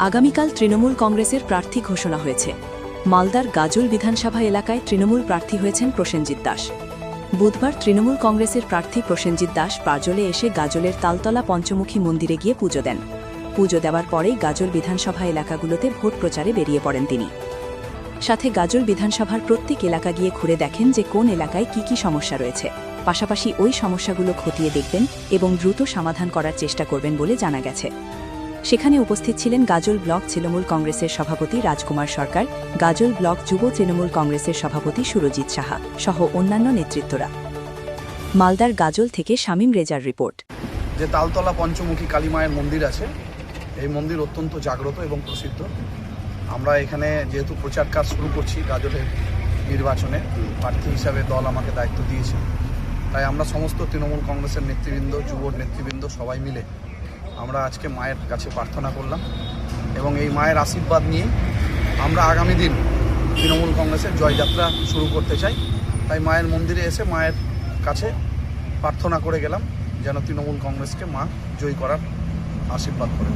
আগামীকাল তৃণমূল কংগ্রেসের প্রার্থী ঘোষণা হয়েছে। মালদার গাজল বিধানসভা এলাকায় তৃণমূল প্রার্থী হয়েছেন প্রসেনজিৎ দাস। বুধবার তৃণমূল কংগ্রেসের প্রার্থী প্রসেনজিৎ দাস পাজলে এসে গাজলের তালতলা পঞ্চমুখী মন্দিরে গিয়ে পুজো দেন। পুজো দেওয়ার পরেই গাজল বিধানসভা এলাকাগুলোতে ভোট প্রচারে বেরিয়ে পড়েন তিনি। সাথে গাজল বিধানসভার প্রত্যেক এলাকা গিয়ে ঘুরে দেখেন যে কোন এলাকায় কি সমস্যা রয়েছে, পাশাপাশি ওই সমস্যাগুলো খতিয়ে দেখবেন এবং দ্রুত সমাধান করার চেষ্টা করবেন বলে জানা গেছে। সেখানে উপস্থিত ছিলেন গাজল ব্লক তৃণমূল কংগ্রেসের সভাপতি রাজকুমার সরকার, গাজল ব্লক যুব তৃণমূল কংগ্রেসের সভাপতি সুরজিৎ সাহা সহ অন্যান্য নেতৃত্বরা। মালদার গাজল থেকে শামীম রেজার রিপোর্ট। যে তালতলা পঞ্চমুখী কালী মায়ের মন্দির আছে, এই মন্দির অত্যন্ত জাগ্রত এবং প্রসিদ্ধ। আমরা এখানে যেহেতু প্রচার কাজ শুরু করছি গাজলের নির্বাচনে, প্রার্থী হিসাবে দল আমাকে দায়িত্ব দিয়েছে, তাই আমরা সমস্ত তৃণমূল কংগ্রেসের নেতৃবৃন্দ, যুব নেতৃবৃন্দ সবাই মিলে আমরা আজকে মায়ের কাছে প্রার্থনা করলাম এবং এই মায়ের আশীর্বাদ নিয়ে আমরা আগামী দিন তৃণমূল কংগ্রেসের জয়যাত্রা শুরু করতে চাই। তাই মায়ের মন্দিরে এসে মায়ের কাছে প্রার্থনা করে গেলাম যেন তৃণমূল কংগ্রেসকে মা জয় করার আশীর্বাদ করে।